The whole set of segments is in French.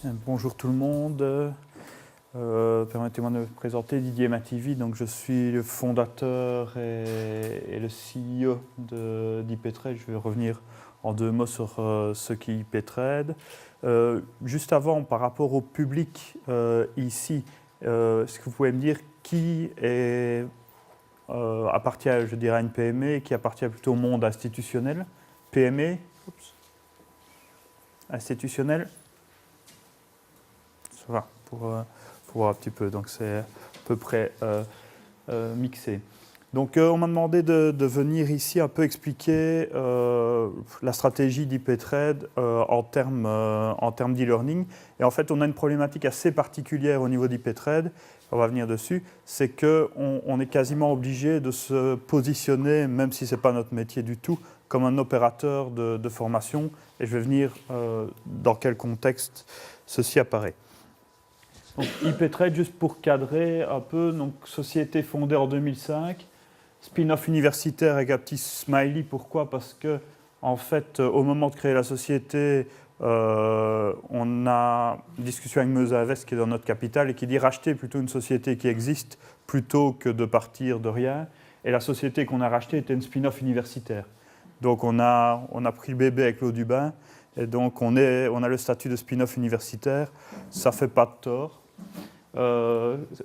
Bonjour tout le monde. Permettez-moi de me présenter, Didier Mativi. Donc, je suis le fondateur et le CEO d'IPTrade. Je vais revenir en deux mots sur ce qu'est IPTrade. Juste avant, par rapport au public ici, est-ce que vous pouvez me dire qui appartient, je dirais, à une PME et qui appartient plutôt au monde institutionnel? PME, institutionnel? Ça va, pour voir un petit peu. Donc, c'est à peu près mixé. Donc, on m'a demandé de venir ici un peu expliquer la stratégie d'IPTrade en termes d'e-learning. Et en fait, on a une problématique assez particulière au niveau d'IPTrade, on va venir dessus, c'est qu'on est quasiment obligé de se positionner, même si ce n'est pas notre métier du tout, comme un opérateur de formation. Et je vais venir dans quel contexte ceci apparaît. Donc, IPTrade, juste pour cadrer un peu, donc, société fondée en 2005, spin-off universitaire avec un petit smiley. Pourquoi? Parce que, en fait, au moment de créer la société, on a une discussion avec Meuse Invest qui est dans notre capital et qui dit racheter plutôt une société qui existe plutôt que de partir de rien. Et la société qu'on a rachetée était une spin-off universitaire. Donc, on a pris le bébé avec l'eau du bain. Et donc, on a le statut de spin-off universitaire. Ça ne fait pas de tort.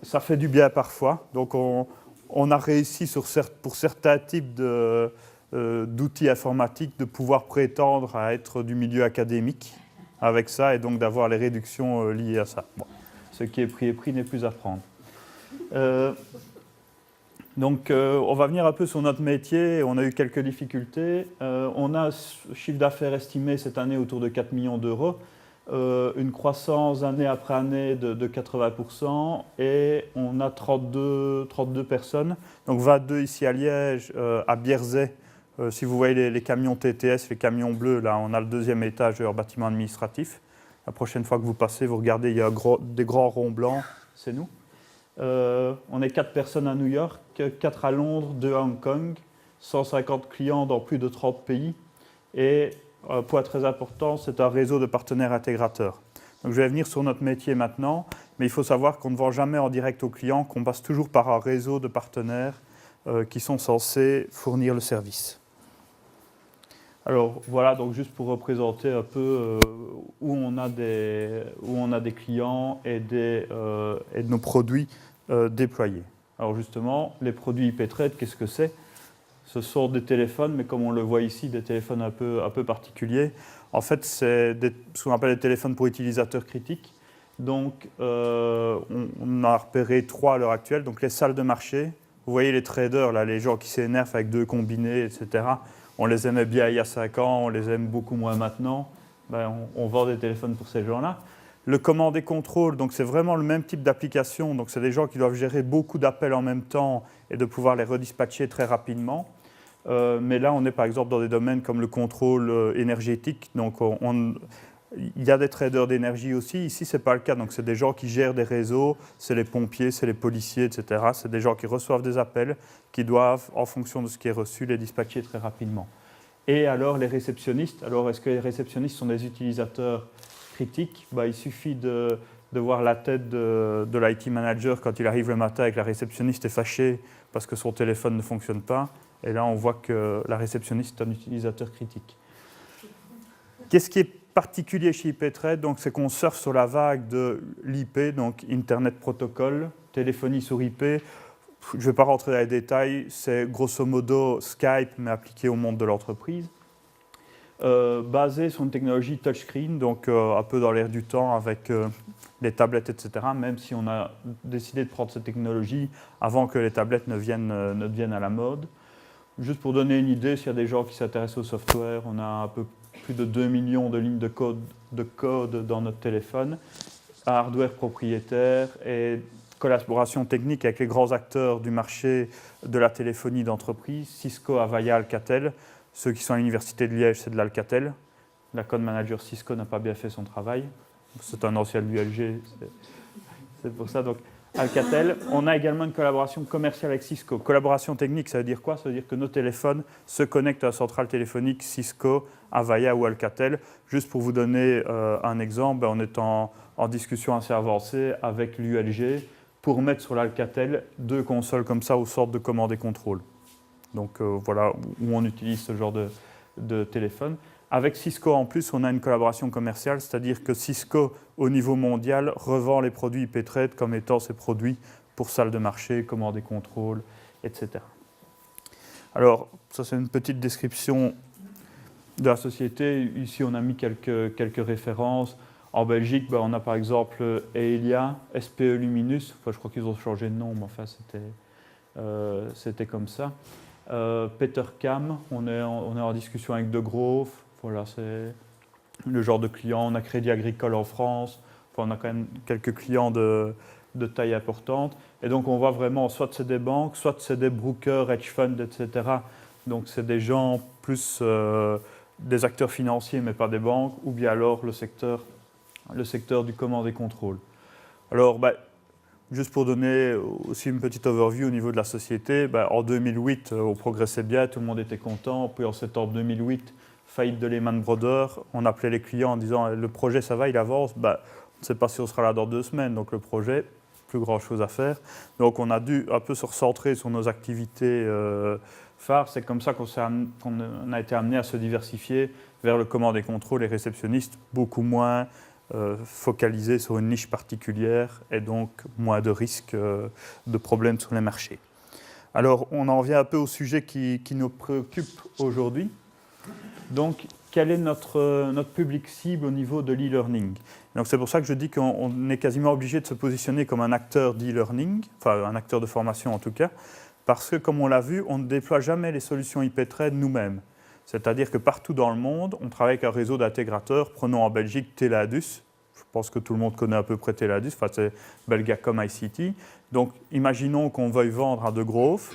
Ça fait du bien parfois. Donc, on a réussi pour certains types d'outils informatiques de pouvoir prétendre à être du milieu académique avec ça et donc d'avoir les réductions liées à ça. Bon. Ce qui est pris n'est plus à prendre. Donc, on va venir un peu sur notre métier. On a eu quelques difficultés. On a un chiffre d'affaires estimé cette année autour de 4 millions d'euros. Une croissance année après année de 80% et on a 32 personnes. Donc 22 ici à Liège, à Bierzet. Si vous voyez les camions TTS, les camions bleus, là on a le deuxième étage de leur bâtiment administratif. La prochaine fois que vous passez, vous regardez, il y a des grands ronds blancs, c'est nous. On est 4 personnes à New York, 4 à Londres, 2 à Hong Kong, 150 clients dans plus de 30 pays et un point très important, c'est un réseau de partenaires intégrateurs. Donc, je vais venir sur notre métier maintenant, mais il faut savoir qu'on ne vend jamais en direct aux clients, qu'on passe toujours par un réseau de partenaires qui sont censés fournir le service. Alors voilà, donc juste pour représenter un peu où on a des clients et de nos produits déployés. Alors justement, les produits IPTrade, qu'est-ce que c'est? Ce sont des téléphones, mais comme on le voit ici, des téléphones un peu particuliers. En fait, c'est ce qu'on appelle des téléphones pour utilisateurs critiques. Donc, on a repéré 3 à l'heure actuelle. Donc, les salles de marché. Vous voyez les traders, là, les gens qui s'énervent avec 2 combinés, etc. On les aimait bien il y a 5 ans, on les aime beaucoup moins maintenant. Ben, on vend des téléphones pour ces gens-là. Le commande et contrôle, donc c'est vraiment le même type d'application. Donc, c'est des gens qui doivent gérer beaucoup d'appels en même temps et de pouvoir les redispatcher très rapidement. Mais là, on est par exemple dans des domaines comme le contrôle énergétique. Donc, il y a des traders d'énergie aussi. Ici, ce n'est pas le cas. Donc, c'est des gens qui gèrent des réseaux, c'est les pompiers, c'est les policiers, etc. C'est des gens qui reçoivent des appels, qui doivent, en fonction de ce qui est reçu, les dispatcher très rapidement. Et alors, les réceptionnistes. Alors, est-ce que les réceptionnistes sont des utilisateurs critiques? Il suffit de voir la tête de l'IT manager quand il arrive le matin et que la réceptionniste est fâchée parce que son téléphone ne fonctionne pas. Et là, on voit que la réceptionniste est un utilisateur critique. Qu'est-ce qui est particulier chez IPTrade? Donc, c'est qu'on surfe sur la vague de l'IP, donc Internet Protocol, téléphonie sur IP. Je ne vais pas rentrer dans les détails, c'est grosso modo Skype, mais appliqué au monde de l'entreprise. Basé sur une technologie touchscreen, donc un peu dans l'air du temps avec les tablettes, etc. Même si on a décidé de prendre cette technologie avant que les tablettes ne deviennent à la mode. Juste pour donner une idée, s'il y a des gens qui s'intéressent au software, on a un peu plus de 2 millions de lignes de code dans notre téléphone, hardware propriétaire et collaboration technique avec les grands acteurs du marché de la téléphonie d'entreprise, Cisco, Avaya, Alcatel. Ceux qui sont à l'université de Liège, c'est de l'Alcatel. La code manager Cisco n'a pas bien fait son travail. C'est un ancien de l'ULG, c'est pour ça. Donc, Alcatel. On a également une collaboration commerciale avec Cisco. Collaboration technique, ça veut dire quoi? Ça veut dire que nos téléphones se connectent à la centrale téléphonique Cisco, Avaya ou Alcatel. Juste pour vous donner un exemple, on est en en discussion assez avancée avec l'ULG pour mettre sur l'Alcatel 2 consoles comme ça aux sortes de commande et contrôle. Donc voilà où on utilise ce genre de téléphone. Avec Cisco en plus, on a une collaboration commerciale, c'est-à-dire que Cisco, au niveau mondial, revend les produits IP-Trade comme étant ses produits pour salle de marché, commande et contrôle, etc. Alors, ça c'est une petite description de la société. Ici, on a mis quelques références. En Belgique, on a par exemple Elia, SPE Luminus. Enfin, je crois qu'ils ont changé de nom, mais enfin, c'était comme ça. Petercam, on est en discussion avec De Grove. Voilà, c'est le genre de client. On a Crédit Agricole en France. Enfin, on a quand même quelques clients de taille importante. Et donc, on voit vraiment, soit c'est des banques, soit c'est des brokers, hedge funds, etc. Donc, c'est des gens plus des acteurs financiers, mais pas des banques, ou bien alors le secteur du commande et contrôle. Alors, juste pour donner aussi une petite overview au niveau de la société, en 2008, on progressait bien, tout le monde était content. Puis en septembre 2008, faillite de Lehman Brothers, on appelait les clients en disant « le projet, ça va, il avance ». On ne sait pas si on sera là dans 2 semaines, donc le projet, plus grand-chose à faire. Donc on a dû un peu se recentrer sur nos activités phares. C'est comme ça qu'on a été amené à se diversifier vers le commande et contrôle et réceptionniste, beaucoup moins focalisé sur une niche particulière et donc moins de risques de problèmes sur les marchés. Alors on en vient un peu au sujet qui nous préoccupe aujourd'hui. Donc, quel est notre public cible au niveau de l'e-learning? Donc, c'est pour ça que je dis qu'on est quasiment obligé de se positionner comme un acteur d'e-learning, enfin un acteur de formation en tout cas, parce que, comme on l'a vu, on ne déploie jamais les solutions IP-Trade nous-mêmes. C'est-à-dire que partout dans le monde, on travaille avec un réseau d'intégrateurs. Prenons en Belgique Teladus. Je pense que tout le monde connaît à peu près Teladus, enfin, c'est Belgacom ICT. Donc, imaginons qu'on veuille vendre à De Grove.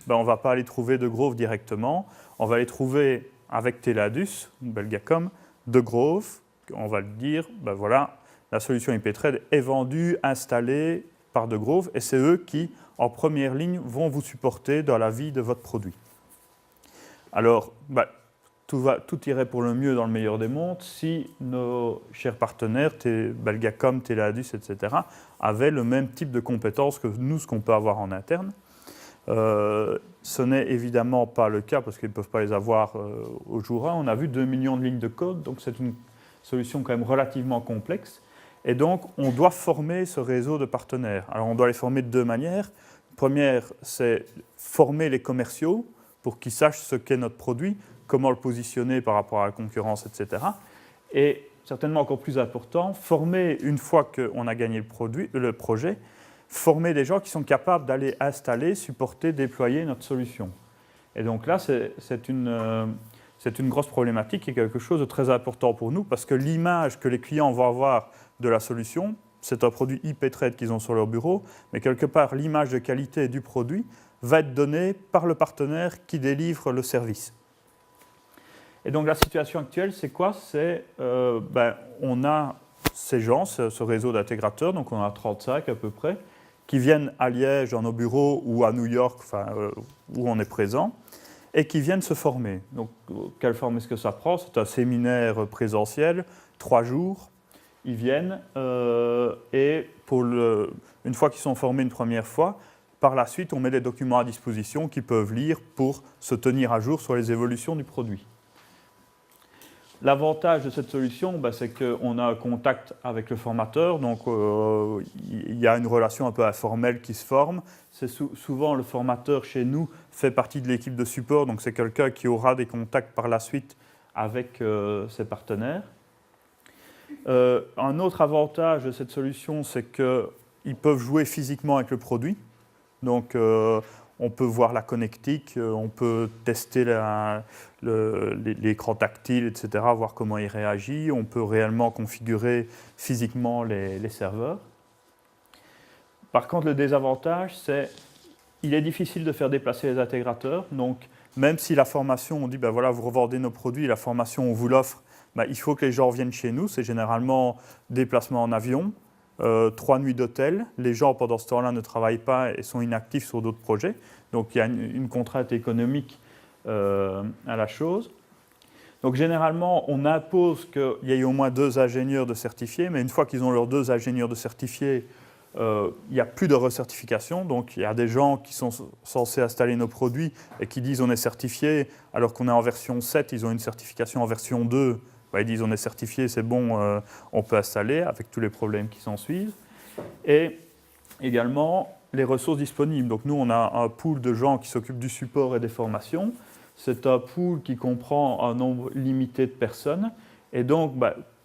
On ne va pas aller trouver De Grove directement. On va aller trouver avec Teladus, Belgacom, De Grove, on va le dire, voilà, la solution IP-Trade est vendue, installée par De Grove, et c'est eux qui, en première ligne, vont vous supporter dans la vie de votre produit. Alors, tout irait pour le mieux dans le meilleur des mondes si nos chers partenaires, Belgacom, Teladus, etc., avaient le même type de compétences que nous, ce qu'on peut avoir en interne. Ce n'est évidemment pas le cas parce qu'ils ne peuvent pas les avoir au jour 1. On a vu 2 millions de lignes de code, donc c'est une solution quand même relativement complexe. Et donc, on doit former ce réseau de partenaires. Alors, on doit les former de 2 manières. Première, c'est former les commerciaux pour qu'ils sachent ce qu'est notre produit, comment le positionner par rapport à la concurrence, etc. Et certainement encore plus important, former, une fois qu'on a gagné le projet, former des gens qui sont capables d'aller installer, supporter, déployer notre solution. Et donc là, c'est une grosse problématique et quelque chose de très important pour nous parce que l'image que les clients vont avoir de la solution, c'est un produit IP-Trade qu'ils ont sur leur bureau, mais quelque part, l'image de qualité du produit va être donnée par le partenaire qui délivre le service. Et donc la situation actuelle, c'est quoi? On a ces gens, ce réseau d'intégrateurs, donc on a 35 à peu près, qui viennent à Liège, dans nos bureaux, ou à New York, où on est présent, et qui viennent se former. Donc, quelle forme est-ce que ça prend? C'est un séminaire présentiel, 3 jours. Ils viennent, et une fois qu'ils sont formés une première fois, par la suite, on met des documents à disposition qu'ils peuvent lire pour se tenir à jour sur les évolutions du produit. L'avantage de cette solution, c'est qu'on a un contact avec le formateur, donc il y a une relation un peu informelle qui se forme. C'est souvent le formateur chez nous fait partie de l'équipe de support, donc c'est quelqu'un qui aura des contacts par la suite avec ses partenaires. Un autre avantage de cette solution, c'est qu'ils peuvent jouer physiquement avec le produit. Donc, on peut voir la connectique, on peut tester l'écran tactile, etc., voir comment il réagit. On peut réellement configurer physiquement les serveurs. Par contre, le désavantage, c'est qu'il est difficile de faire déplacer les intégrateurs. Donc, même si la formation, on dit, voilà, vous revendez nos produits, la formation, on vous l'offre, il faut que les gens viennent chez nous. C'est généralement déplacement en avion. 3 nuits d'hôtel. Les gens, pendant ce temps-là, ne travaillent pas et sont inactifs sur d'autres projets. Donc, il y a une contrainte économique à la chose. Donc généralement, on impose qu'il y ait au moins 2 ingénieurs de certifiés, mais une fois qu'ils ont leurs 2 ingénieurs de certifiés, il n'y a plus de recertification. Donc il y a des gens qui sont censés installer nos produits et qui disent on est certifié, alors qu'on est en version 7, ils ont une certification en version 2. Ils disent on est certifié, c'est bon, on peut installer, avec tous les problèmes qui s'en suivent. Et également les ressources disponibles. Donc nous, on a un pool de gens qui s'occupent du support et des formations. C'est un pool qui comprend un nombre limité de personnes. Et donc,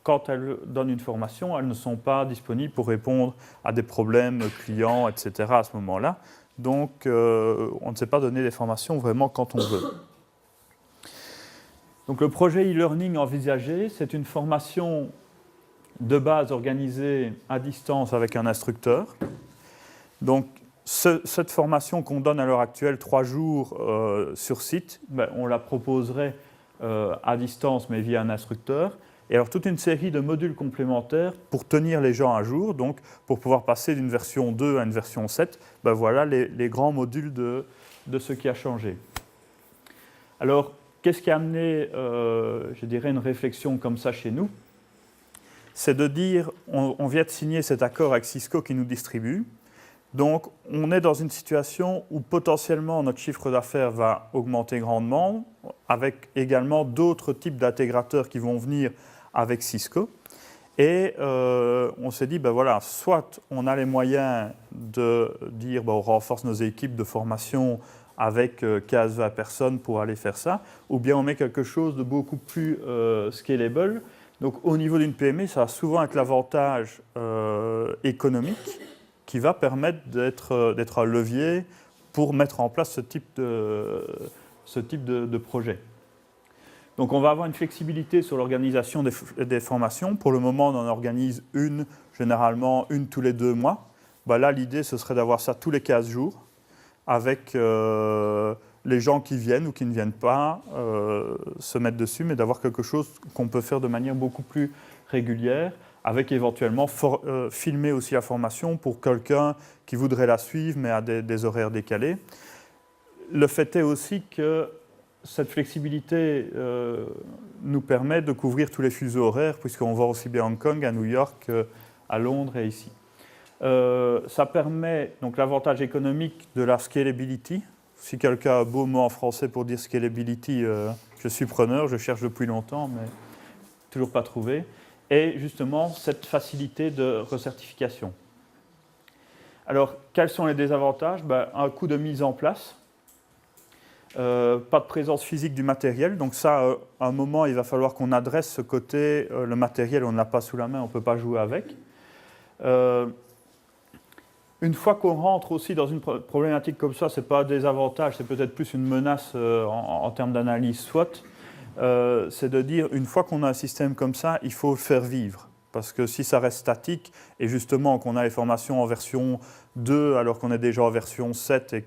quand elles donnent une formation, elles ne sont pas disponibles pour répondre à des problèmes clients, etc. à ce moment-là. Donc, on ne sait pas donner des formations vraiment quand on veut. Donc, le projet e-learning envisagé, c'est une formation de base organisée à distance avec un instructeur. Donc, cette formation qu'on donne à l'heure actuelle, 3 jours sur site, on la proposerait à distance, mais via un instructeur. Et alors, toute une série de modules complémentaires pour tenir les gens à jour, donc pour pouvoir passer d'une version 2 à une version 7, voilà les grands modules de ce qui a changé. Alors, qu'est-ce qui a amené, je dirais, une réflexion comme ça chez nous? C'est de dire, on vient de signer cet accord avec Cisco qui nous distribue. Donc, on est dans une situation où potentiellement notre chiffre d'affaires va augmenter grandement, avec également d'autres types d'intégrateurs qui vont venir avec Cisco. Et on s'est dit, voilà, soit on a les moyens de dire, on renforce nos équipes de formation avec 15-20 personnes pour aller faire ça, ou bien on met quelque chose de beaucoup plus scalable. Donc, au niveau d'une PME, ça va souvent être l'avantage économique qui va permettre d'être un levier pour mettre en place ce type de projet. Donc on va avoir une flexibilité sur l'organisation des formations. Pour le moment, on en organise généralement une tous les 2 mois. Là, l'idée, ce serait d'avoir ça tous les 15 jours, avec les gens qui viennent ou qui ne viennent pas se mettre dessus, mais d'avoir quelque chose qu'on peut faire de manière beaucoup plus régulière, avec éventuellement filmer aussi la formation pour quelqu'un qui voudrait la suivre, mais à des horaires décalés. Le fait est aussi que cette flexibilité nous permet de couvrir tous les fuseaux horaires, puisqu'on va aussi bien à Hong Kong, à New York, à Londres et ici. Ça permet donc l'avantage économique de la scalability. Si quelqu'un a un beau mot en français pour dire scalability, je suis preneur, je cherche depuis longtemps, mais toujours pas trouvé. Et justement, cette facilité de recertification. Alors, quels sont les désavantages? Un coût de mise en place, pas de présence physique du matériel. Donc ça, à un moment, il va falloir qu'on adresse ce côté, le matériel, on ne l'a pas sous la main, on ne peut pas jouer avec. Une fois qu'on rentre aussi dans une problématique comme ça, ce n'est pas un désavantage, c'est peut-être plus une menace en termes d'analyse SWOT. C'est de dire, une fois qu'on a un système comme ça, il faut le faire vivre. Parce que si ça reste statique, et justement qu'on a les formations en version 2, alors qu'on est déjà en version 7,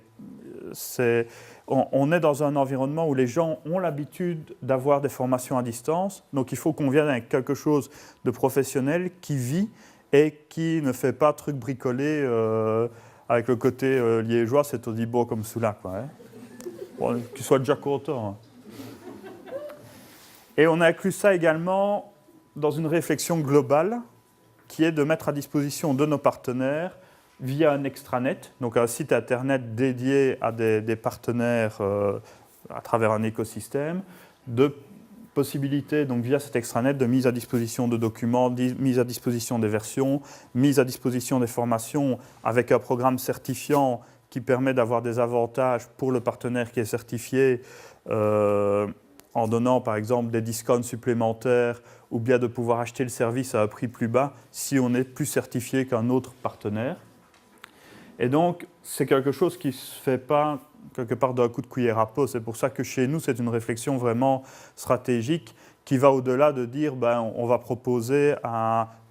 on est dans un environnement où les gens ont l'habitude d'avoir des formations à distance. Donc il faut qu'on vienne avec quelque chose de professionnel qui vit et qui ne fait pas truc bricolé avec le côté liégeois, c'est aussi beau comme cela. Bon, qu'il soit déjà content. Et on a inclus ça également dans une réflexion globale qui est de mettre à disposition de nos partenaires via un extranet, donc un site internet dédié à des partenaires à travers un écosystème, de possibilités, donc via cet extranet, de mise à disposition de documents, mise à disposition des versions, mise à disposition des formations avec un programme certifiant qui permet d'avoir des avantages pour le partenaire qui est certifié, en donnant par exemple des discounts supplémentaires ou bien de pouvoir acheter le service à un prix plus bas si on est plus certifié qu'un autre partenaire. Et donc, c'est quelque chose qui ne se fait pas quelque part d'un coup de cuillère à peau. C'est pour ça que chez nous, c'est une réflexion vraiment stratégique qui va au-delà de dire on va proposer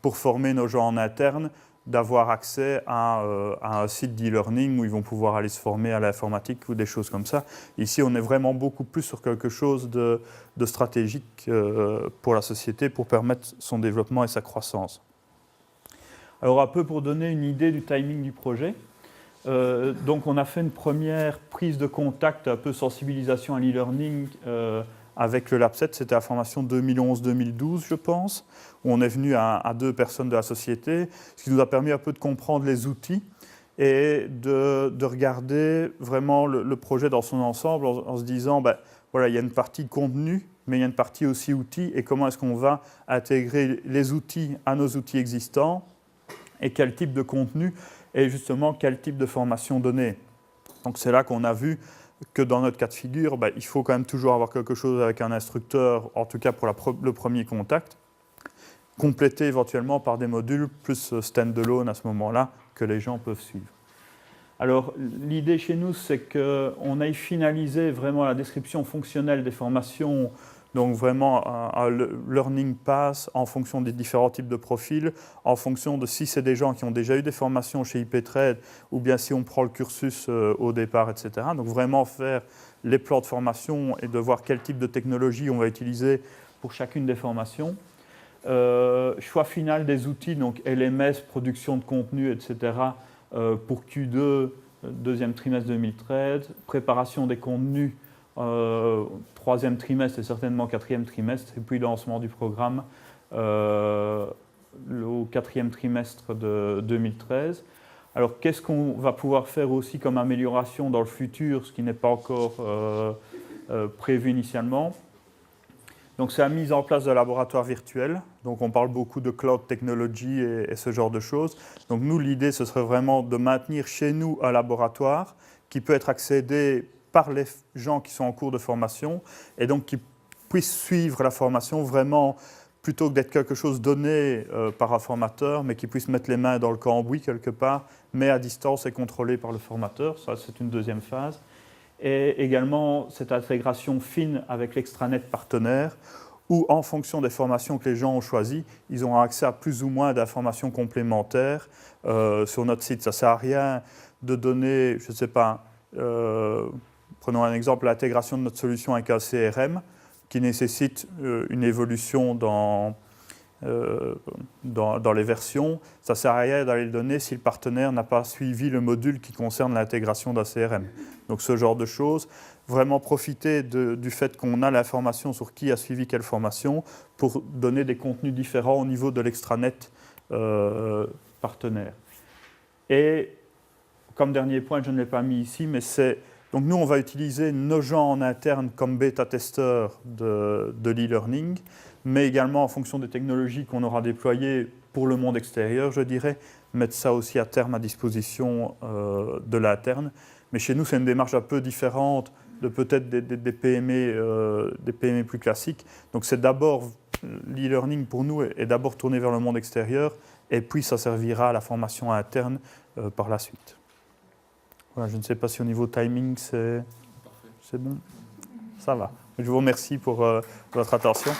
pour former nos gens en interne d'avoir accès à un site d'e-learning où ils vont pouvoir aller se former à l'informatique ou des choses comme ça. Ici, on est vraiment beaucoup plus sur quelque chose de stratégique pour la société pour permettre son développement et sa croissance. Alors, un peu pour donner une idée du timing du projet. Donc, on a fait une première prise de contact, un peu sensibilisation à l'e-learning avec le Lab 7, c'était la formation 2011-2012, je pense, où on est venu à 2 personnes de la société, ce qui nous a permis un peu de comprendre les outils et de regarder vraiment le projet dans son ensemble en se disant, ben, voilà, il y a une partie contenu, mais il y a une partie aussi outils, et comment est-ce qu'on va intégrer les outils à nos outils existants, et quel type de contenu, et justement quel type de formation donner. Donc c'est là qu'on a vu que dans notre cas de figure, ben, il faut quand même toujours avoir quelque chose avec un instructeur, en tout cas pour le premier contact, complété éventuellement par des modules plus stand-alone à ce moment-là, que les gens peuvent suivre. Alors, l'idée chez nous, c'est qu'on aille finaliser vraiment la description fonctionnelle des formations, donc vraiment un learning pass en fonction des différents types de profils, en fonction de si c'est des gens qui ont déjà eu des formations chez IP-Trade, ou bien si on prend le cursus au départ, etc. Donc vraiment faire les plans de formation et de voir quel type de technologie on va utiliser pour chacune des formations. Choix final des outils, donc LMS, production de contenu, etc., pour Q2, deuxième trimestre 2013, préparation des contenus, troisième trimestre et certainement quatrième trimestre, et puis lancement du programme au quatrième trimestre de 2013. Alors, qu'est-ce qu'on va pouvoir faire aussi comme amélioration dans le futur, ce qui n'est pas encore prévu initialement? Donc, c'est la mise en place de laboratoires virtuels. Donc, on parle beaucoup de cloud technology et ce genre de choses. Donc, nous, l'idée, ce serait vraiment de maintenir chez nous un laboratoire qui peut être accédé par les gens qui sont en cours de formation et donc qui puissent suivre la formation vraiment plutôt que d'être quelque chose donné par un formateur, mais qui puissent mettre les mains dans le cambouis quelque part, mais à distance et contrôlé par le formateur. Ça, c'est une deuxième phase. Et également cette intégration fine avec l'extranet partenaire, où en fonction des formations que les gens ont choisies, ils ont accès à plus ou moins d'informations complémentaires sur notre site. Ça ne sert à rien de donner, je ne sais pas, prenons un exemple, l'intégration de notre solution avec un CRM, qui nécessite une évolution dans les versions. Ça ne sert à rien d'aller le donner si le partenaire n'a pas suivi le module qui concerne l'intégration d'un CRM. Donc ce genre de choses, vraiment profiter du fait qu'on a l'information sur qui a suivi quelle formation pour donner des contenus différents au niveau de l'extranet partenaire. Et comme dernier point, je ne l'ai pas mis ici, mais c'est... Donc nous, on va utiliser nos gens en interne comme bêta-testeurs de l'e-learning, mais également en fonction des technologies qu'on aura déployées pour le monde extérieur, je dirais, mettre ça aussi à terme à disposition de l'interne. Mais chez nous, c'est une démarche un peu différente de peut-être des PME plus classiques. Donc c'est d'abord, l'e-learning pour nous est d'abord tourné vers le monde extérieur, et puis ça servira à la formation interne par la suite. Voilà, je ne sais pas si au niveau timing, c'est bon. Ça va. Je vous remercie pour votre attention.